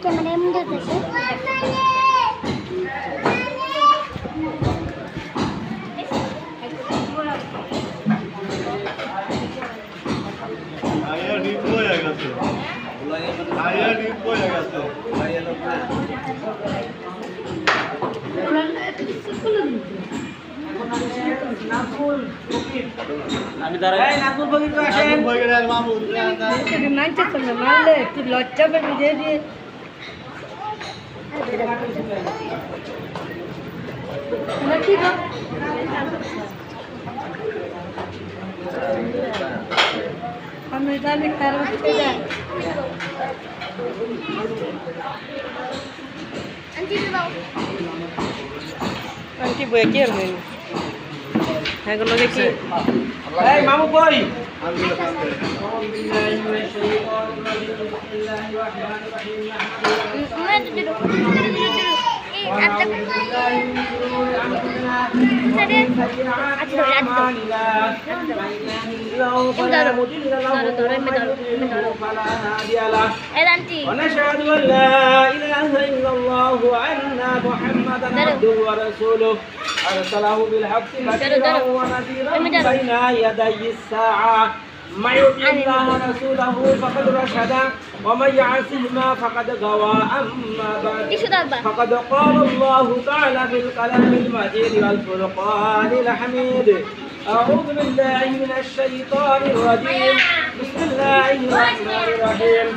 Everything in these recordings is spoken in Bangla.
ক্যামেরায় মুড়ে দিয়েছে আমি দাঁড়াই নাকুল বগির তো আসেন মামুদ নাইতে তো না মারলে তুই লজ্জা পেবি দিয়ে দিয়ে নাকি গো আমি জানি কারণ কি যায় আন্টি বই কি আর নেই এগুলো কি এই মামু কই ونشهد أن لا إله إلا الله وأن محمدا عبده ورسوله أرسله بالحق بشيرا ونذيرا بين يدي الساعة من يطع الله ورسوله فقد رشد ومن يعصهما فقد غوى أما بعد فقد قال الله تعالى في الكلام المجيد والفرقان الحميد أعوذ بالله من الشيطان الرجيم بسم الله الرحمن الرحيم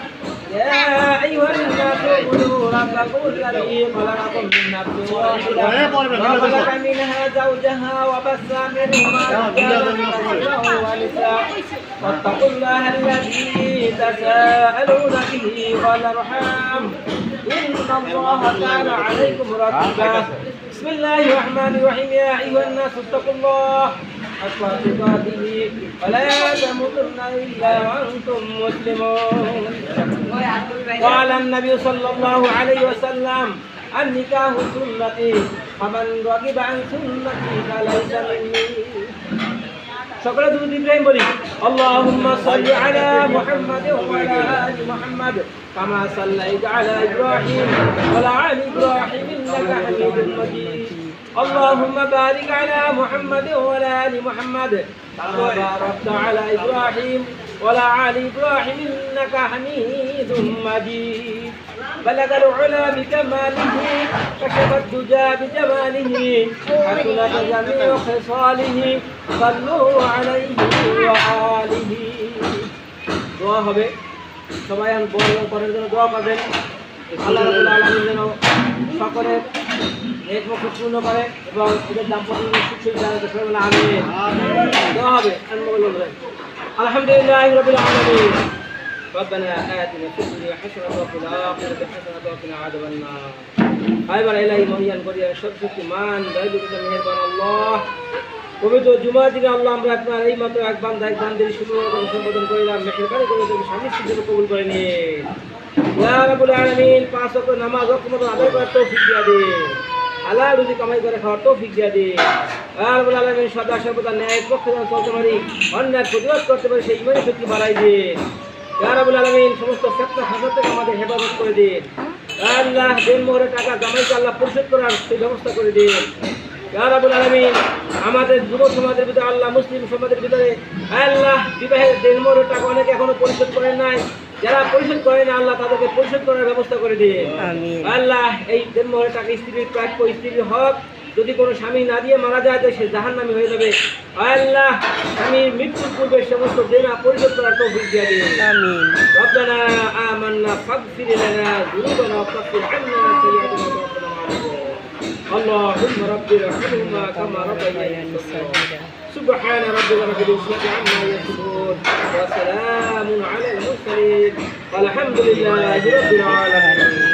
يا أيها الناس اعبدوا ربكم الذي خلقكم من نفس واحدة وخلق منها زوجها وبث منهما رجالا كثيرا ونساء واتقوا الله الذي تساءلون به والأرحام إن الله كان عليكم رقيبا بسم الله الرحمن الرحيم يا أيها الناس اتقوا الله حق تقاته ولا تموتن إلا وأنتم مسلمون قال النبي صلى الله عليه وسلم النكاح سنتي فمن رغب عن سنتي فليس مني সকলে দুরূদ ইব্রাহিম বলি আল্লাহুম্মা সাল্লি আলা মুহাম্মাদ ওয়া আলা আলি মুহাম্মাদ কামা সাল্লাইতা আলা ইব্রাহিম ওয়া আলা আলি ইব্রাহিম ইন্নাকা হামিদুম মাজিদ আল্লাহুম্মা বারিক আলা মুহাম্মাদ ওয়া আলা আলি মুহাম্মাদ কামা বারাকতা আলা ইব্রাহিম ওয়া আলা আলি ইব্রাহিম ইন্নাকা হামিদুম মাজিদ بلغ العلا بكماله كشف الدجى بجماله حسنت جميع خصاله صلوا عليه وآله দোয়া হবে সবাই আন বড় করার জন্য দোয়া করবেন আল্লাহ রাব্বুল আলামিন যেন সকলের নেক মুখ পূর্ণ করে এবং এদের দাম্পত্য সুখ সুবিধা দান করে আমিন দোয়া হবে আলহামদুলিল্লাহি রাব্বিল আলামিন ربنا آتنا في الدنيا حسنة وفي الآخرة حسنة وقنا عذاب النار আইবার ইলাহি মহিয়ান করিয়া সবকিছু মান দয়ালু মেহেরবান আল্লাহ পবিত্র জুমার দিনে আল্লাহ আমরা আপনার এই মাত্র এক বান্দা এক বান্দির শুকর এবং সম্বোধন করিলাম মেহেরবানি করে তুমি স্বামী স্ত্রীকে কবুল করে নিন ইয়া রাব্বুল আলামিন পাঁচ ওয়াক্ত নামাজ ওয়াক্ত আদায় করার তৌফিক দিয়া দিন হালাল রুজি কামাই করে খাওয়ার তৌফিক দিয়া দিন ইয়া রাব্বুল আলামিন সদা সর্বদা ন্যায়ের পক্ষে চলতে পারি অন্যায়ের প্রতিবাদ করতে পারি সেই ইমানি শক্তি বাড়াই দিন ইয়া রাব্বুল আলামিন সমস্ত ফিতনা হাসাদ থেকে আমাদের হেফাজত করে দিন আল্লাহ দিন মোহরে টাকা জামাইকে আল্লাহ পরিশোধ করার সেই ব্যবস্থা করে দিন ইয়া রাব্বুল আলামিন আমাদের যুব সমাজের ভিতরে আল্লাহ মুসলিম সমাজের ভিতরে আল্লাহ বিবাহের দিন মোহরে টাকা অনেকে এখনো পরিশোধ করেন নাই যারা পরিশোধ করেন আল্লাহ তাদেরকে পরিশোধ করার ব্যবস্থা করে দিন আমিন আল্লাহ এই দিন মোহরে টাকা স্ত্রীর প্রাপ্য স্ত্রীর হক যদি কোনো স্বামী না দিয়ে মারা যায় তো সে জাহান্নামী হয়ে যাবে আল্লাহ স্বামীর মৃত্যুর পূর্বে সমস্ত দেনা পরিশোধ করার তৌফিক দিয়ে দিন আমিন রব্বানা আমান্না ফাগফির লানা যুনুবানা ওয়াকাফির আন্না সাইয়্যাতিনা ওয়া তাওফানা আল্লাহুম্মা রাব্বিরহামহুমা কামা রাব্বায়ানি সাগীরা سبحان ربك رب العزة عما يصفون وسلام على المرسلين والحمد لله رب العالمين